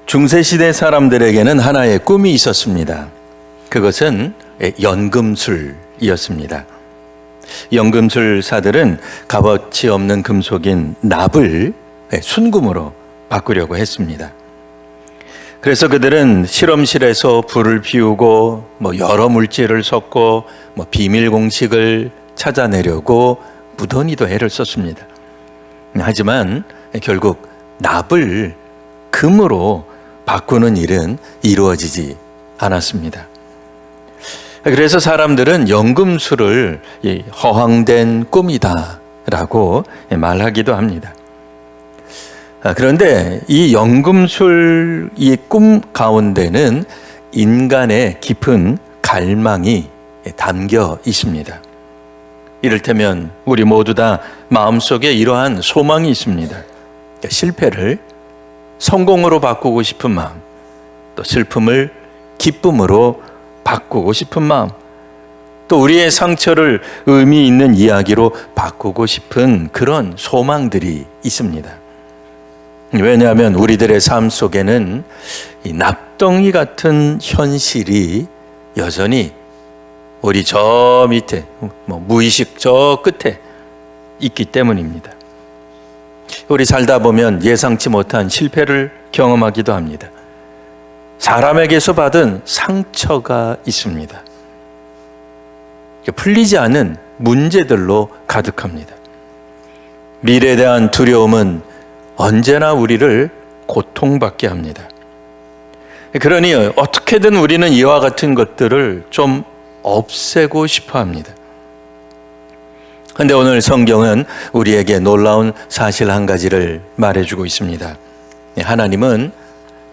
중세시대 사람들에게는 하나의 꿈이 있었습니다. 그것은 연금술이었습니다. 연금술사들은 값어치 없는 금속인 납을 순금으로 바꾸려고 했습니다. 그래서 그들은 실험실에서 불을 피우고 여러 물질을 섞고 비밀 공식을 찾아내려고 무던히도 애를 썼습니다. 하지만 결국 납을 금으로 바꾸는 일은 이루어지지 않았습니다. 그래서 사람들은 연금술을 허황된 꿈이다 라고 말하기도 합니다. 그런데 이 연금술 이 꿈 가운데는 인간의 깊은 갈망이 담겨 있습니다. 이를테면 우리 모두 다 마음속에 이러한 소망이 있습니다. 실패를 성공으로 바꾸고 싶은 마음, 또 슬픔을 기쁨으로 바꾸고 싶은 마음, 또 우리의 상처를 의미 있는 이야기로 바꾸고 싶은 그런 소망들이 있습니다. 왜냐하면 우리들의 삶 속에는 이 납덩이 같은 현실이 여전히 우리 저 밑에, 무의식 저 끝에 있기 때문입니다. 우리 살다 보면 예상치 못한 실패를 경험하기도 합니다. 사람에게서 받은 상처가 있습니다. 풀리지 않은 문제들로 가득합니다. 미래에 대한 두려움은 언제나 우리를 고통받게 합니다. 그러니 어떻게든 우리는 이와 같은 것들을 좀 없애고 싶어 합니다. 그런데 오늘 성경은 우리에게 놀라운 사실 한 가지를 말해주고 있습니다. 하나님은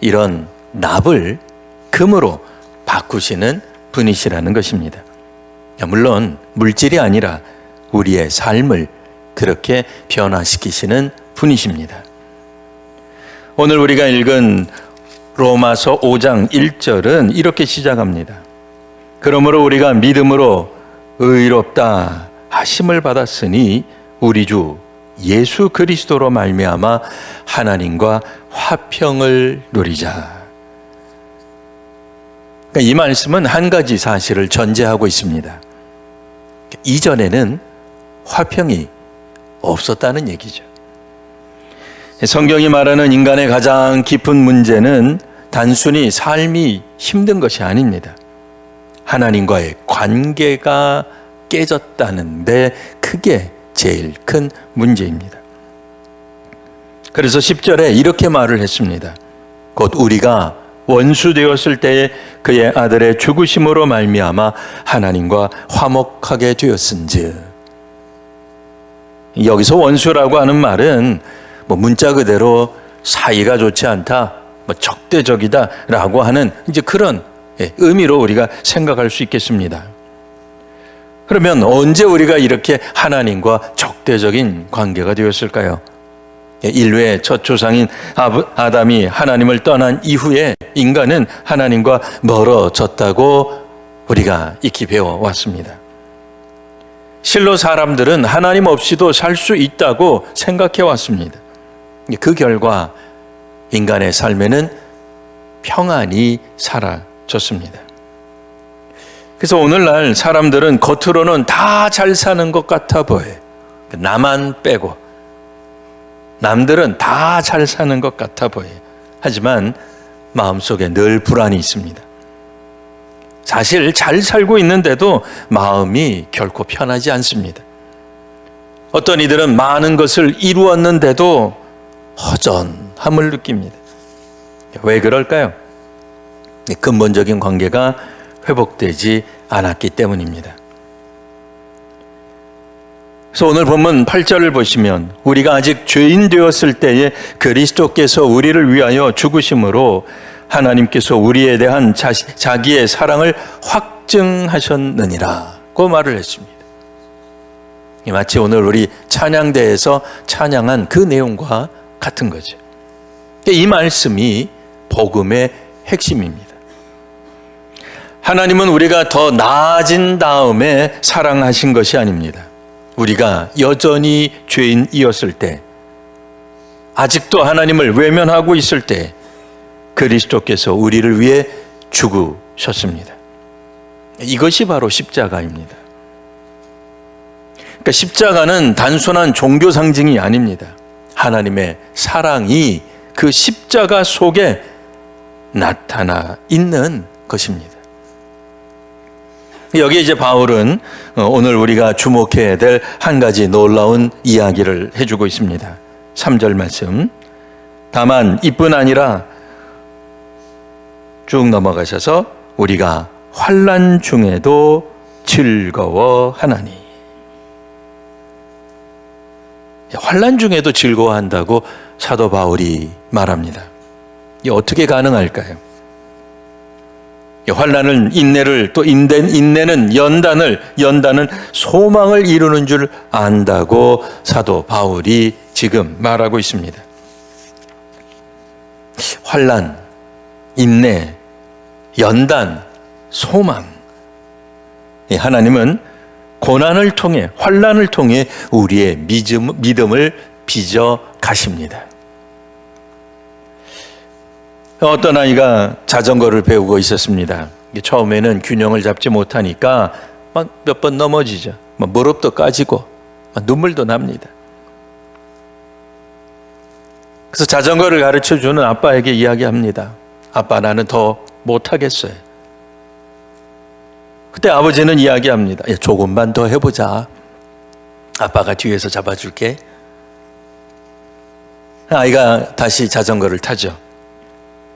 이런 납을 금으로 바꾸시는 분이시라는 것입니다. 물론 물질이 아니라 우리의 삶을 그렇게 변화시키시는 분이십니다. 오늘 우리가 읽은 로마서 5장 1절은 이렇게 시작합니다. 그러므로 우리가 믿음으로 의롭다 하심을 받았으니 우리 주 예수 그리스도로 말미암아 하나님과 화평을 누리자. 이 말씀은 한 가지 사실을 전제하고 있습니다. 이전에는 화평이 없었다는 얘기죠. 성경이 말하는 인간의 가장 깊은 문제는 단순히 삶이 힘든 것이 아닙니다. 하나님과의 관계가 깨졌다는데 그게 제일 큰 문제입니다. 그래서 10절에 이렇게 말을 했습니다. 곧 우리가 원수 되었을 때에 그의 아들의 죽으심으로 말미암아 하나님과 화목하게 되었은즉. 여기서 원수라고 하는 말은 문자 그대로 사이가 좋지 않다, 적대적이다 라고 하는 이제 그런 의미로 우리가 생각할 수 있겠습니다. 그러면 언제 우리가 이렇게 하나님과 적대적인 관계가 되었을까요? 인류의 첫 조상인 아담이 하나님을 떠난 이후에 인간은 하나님과 멀어졌다고 우리가 익히 배워왔습니다. 실로 사람들은 하나님 없이도 살 수 있다고 생각해왔습니다. 그 결과 인간의 삶에는 평안이 사라졌습니다. 그래서 오늘날 사람들은 겉으로는 다 잘 사는 것 같아 보여요. 나만 빼고 남들은 다 잘 사는 것 같아 보여요. 하지만 마음속에 늘 불안이 있습니다. 사실 잘 살고 있는데도 마음이 결코 편하지 않습니다. 어떤 이들은 많은 것을 이루었는데도 허전함을 느낍니다. 왜 그럴까요? 근본적인 관계가 회복되지 않았기 때문입니다. 그래서 오늘 본문 8절을 보시면 우리가 아직 죄인 되었을 때에 그리스도께서 우리를 위하여 죽으심으로 하나님께서 우리에 대한 자기의 사랑을 확증하셨느니라고 말을 했습니다. 마치 오늘 우리 찬양대에서 찬양한 그 내용과 같은 거죠. 이 말씀이 복음의 핵심입니다. 하나님은 우리가 더 나아진 다음에 사랑하신 것이 아닙니다. 우리가 여전히 죄인이었을 때, 아직도 하나님을 외면하고 있을 때 그리스도께서 우리를 위해 죽으셨습니다. 이것이 바로 십자가입니다. 그러니까 십자가는 단순한 종교 상징이 아닙니다. 하나님의 사랑이 그 십자가 속에 나타나 있는 것입니다. 여기에 이제 바울은 오늘 우리가 주목해야 될 한 가지 놀라운 이야기를 해주고 있습니다. 3절 말씀. 다만 이뿐 아니라 쭉 넘어가셔서 우리가 환난 중에도 즐거워하나니. 환난 중에도 즐거워한다고 사도 바울이 말합니다. 이게 어떻게 가능할까요? 환난은 인내를, 또 인내는 연단은 소망을 이루는 줄 안다고 사도 바울이 지금 말하고 있습니다. 환난, 인내, 연단, 소망. 하나님은 고난을 통해, 환난을 통해 우리의 믿음을 빚어 가십니다. 어떤 아이가 자전거를 배우고 있었습니다. 처음에는 균형을 잡지 못하니까 몇 번 넘어지죠. 무릎도 까지고 눈물도 납니다. 그래서 자전거를 가르쳐주는 아빠에게 이야기합니다. 아빠, 나는 더 못하겠어요. 그때 아버지는 이야기합니다. 조금만 더 해보자. 아빠가 뒤에서 잡아줄게. 아이가 다시 자전거를 타죠.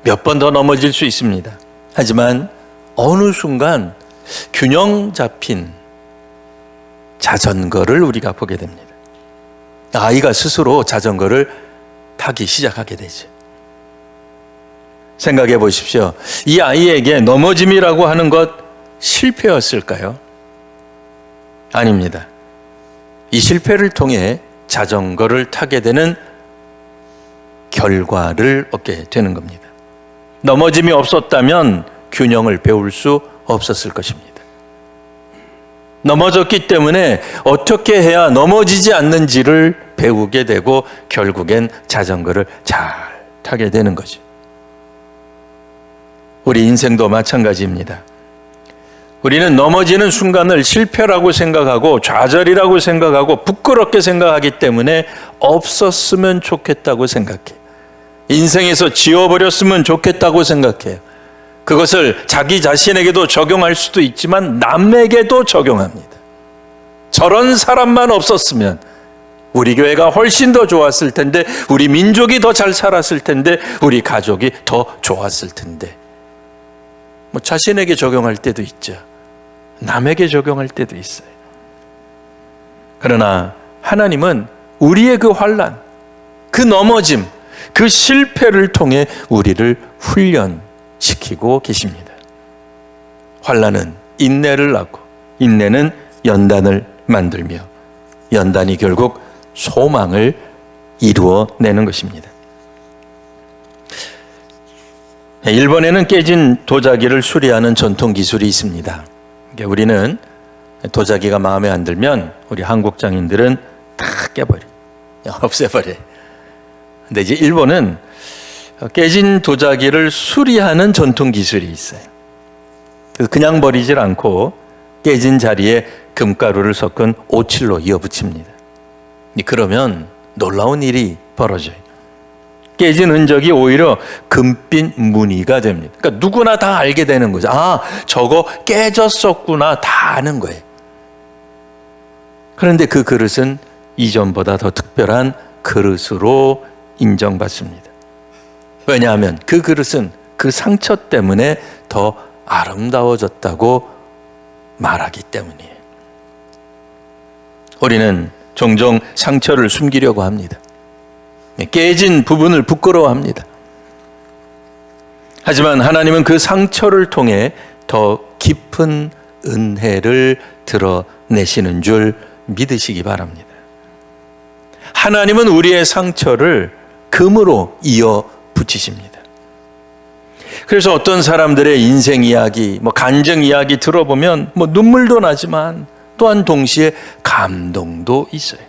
몇 번 더 넘어질 수 있습니다. 하지만 어느 순간 균형 잡힌 자전거를 우리가 보게 됩니다. 아이가 스스로 자전거를 타기 시작하게 되죠. 생각해 보십시오. 이 아이에게 넘어짐이라고 하는 것 실패였을까요? 아닙니다. 이 실패를 통해 자전거를 타게 되는 결과를 얻게 되는 겁니다. 넘어짐이 없었다면 균형을 배울 수 없었을 것입니다. 넘어졌기 때문에 어떻게 해야 넘어지지 않는지를 배우게 되고 결국엔 자전거를 잘 타게 되는 거죠. 우리 인생도 마찬가지입니다. 우리는 넘어지는 순간을 실패라고 생각하고 좌절이라고 생각하고 부끄럽게 생각하기 때문에 없었으면 좋겠다고 생각해요. 인생에서 지워버렸으면 좋겠다고 생각해요. 그것을 자기 자신에게도 적용할 수도 있지만 남에게도 적용합니다. 저런 사람만 없었으면 우리 교회가 훨씬 더 좋았을 텐데, 우리 민족이 더 잘 살았을 텐데, 우리 가족이 더 좋았을 텐데. 자신에게 적용할 때도 있죠. 남에게 적용할 때도 있어요. 그러나 하나님은 우리의 그 환난, 그 넘어짐, 그 실패를 통해 우리를 훈련시키고 계십니다. 환난은 인내를 낳고, 인내는 연단을 만들며, 연단이 결국 소망을 이루어내는 것입니다. 일본에는 깨진 도자기를 수리하는 전통 기술이 있습니다. 우리는 도자기가 마음에 안 들면 우리 한국 장인들은 다 깨버려, 없애버려. 근데 이제 일본은 깨진 도자기를 수리하는 전통 기술이 있어요. 그냥 버리질 않고 깨진 자리에 금가루를 섞은 오칠로 이어붙입니다. 그러면 놀라운 일이 벌어져요. 깨진 흔적이 오히려 금빛 무늬가 됩니다. 그러니까 누구나 다 알게 되는 거죠. 아, 저거 깨졌었구나, 다 아는 거예요. 그런데 그 그릇은 이전보다 더 특별한 그릇으로 인정받습니다. 왜냐하면 그 그릇은 그 상처 때문에 더 아름다워졌다고 말하기 때문이에요. 우리는 종종 상처를 숨기려고 합니다. 깨진 부분을 부끄러워합니다. 하지만 하나님은 그 상처를 통해 더 깊은 은혜를 드러내시는 줄 믿으시기 바랍니다. 하나님은 우리의 상처를 금으로 이어 붙이십니다. 그래서 어떤 사람들의 인생 이야기, 간증 이야기 들어보면 눈물도 나지만 또한 동시에 감동도 있어요.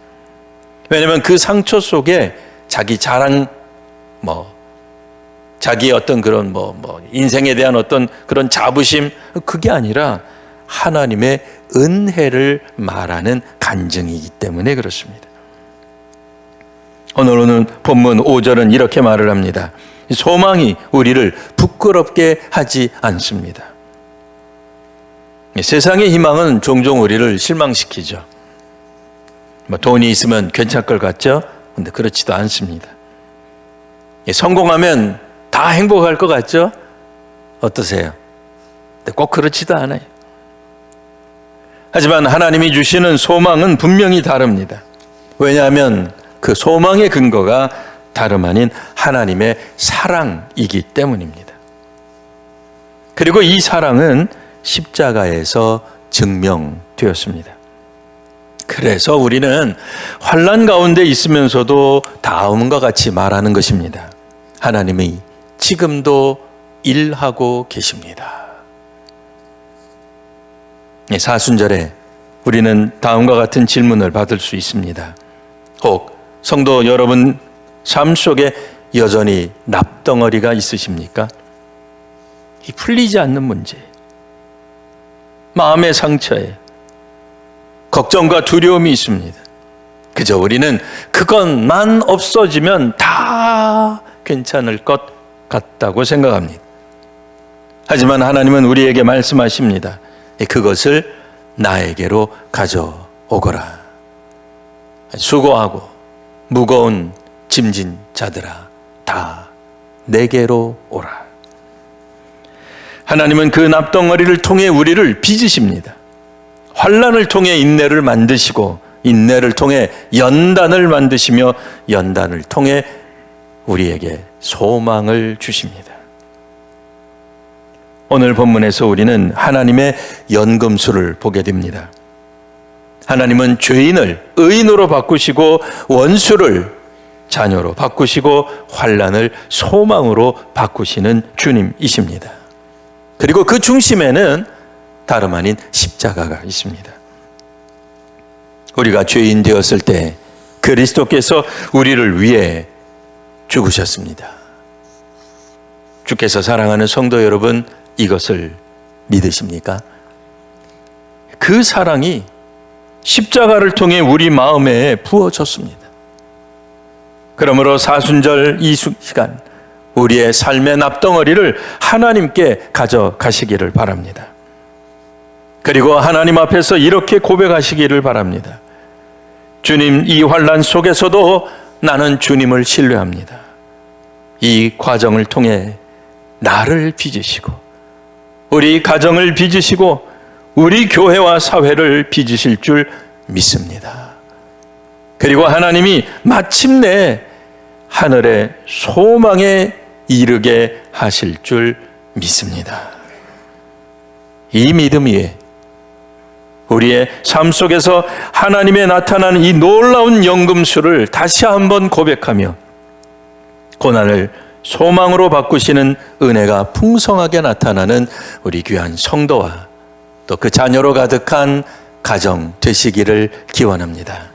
왜냐하면 그 상처 속에 자기 자랑, 자기의 어떤 그런 인생에 대한 어떤 그런 자부심, 그게 아니라 하나님의 은혜를 말하는 간증이기 때문에 그렇습니다. 오늘 본문 5절은 이렇게 말을 합니다. 소망이 우리를 부끄럽게 하지 않습니다. 세상의 희망은 종종 우리를 실망시키죠. 돈이 있으면 괜찮을 것 같죠? 근데 그렇지도 않습니다. 성공하면 다 행복할 것 같죠? 어떠세요? 근데 꼭 그렇지도 않아요. 하지만 하나님이 주시는 소망은 분명히 다릅니다. 왜냐하면 그 소망의 근거가 다름 아닌 하나님의 사랑이기 때문입니다. 그리고 이 사랑은 십자가에서 증명되었습니다. 그래서 우리는 환난 가운데 있으면서도 다음과 같이 말하는 것입니다. 하나님이 지금도 일하고 계십니다. 사순절에 우리는 다음과 같은 질문을 받을 수 있습니다. 혹 성도 여러분 삶 속에 여전히 납덩어리가 있으십니까? 이 풀리지 않는 문제, 마음의 상처에 걱정과 두려움이 있습니다. 그저 우리는 그것만 없어지면 다 괜찮을 것 같다고 생각합니다. 하지만 하나님은 우리에게 말씀하십니다. 그것을 나에게로 가져오거라. 수고하고 무거운 짐진 자들아, 다 내게로 오라. 하나님은 그 납덩어리를 통해 우리를 빚으십니다. 환난을 통해 인내를 만드시고 인내를 통해 연단을 만드시며 연단을 통해 우리에게 소망을 주십니다. 오늘 본문에서 우리는 하나님의 연금술을 보게 됩니다. 하나님은 죄인을 의인으로 바꾸시고 원수를 자녀로 바꾸시고 환난을 소망으로 바꾸시는 주님이십니다. 그리고 그 중심에는 다름 아닌 십자가가 있습니다. 우리가 죄인 되었을 때 그리스도께서 우리를 위해 죽으셨습니다. 주께서 사랑하는 성도 여러분, 이것을 믿으십니까? 그 사랑이 십자가를 통해 우리 마음에 부어졌습니다. 그러므로 사순절 이 시간 우리의 삶의 납덩어리를 하나님께 가져가시기를 바랍니다. 그리고 하나님 앞에서 이렇게 고백하시기를 바랍니다. 주님, 이 환난 속에서도 나는 주님을 신뢰합니다. 이 과정을 통해 나를 빚으시고 우리 가정을 빚으시고 우리 교회와 사회를 빚으실 줄 믿습니다. 그리고 하나님이 마침내 하늘의 소망에 이르게 하실 줄 믿습니다. 이 믿음 위에 우리의 삶 속에서 하나님의 나타나는 이 놀라운 연금술을 다시 한번 고백하며 고난을 소망으로 바꾸시는 은혜가 풍성하게 나타나는 우리 귀한 성도와 또 그 자녀로 가득한 가정 되시기를 기원합니다.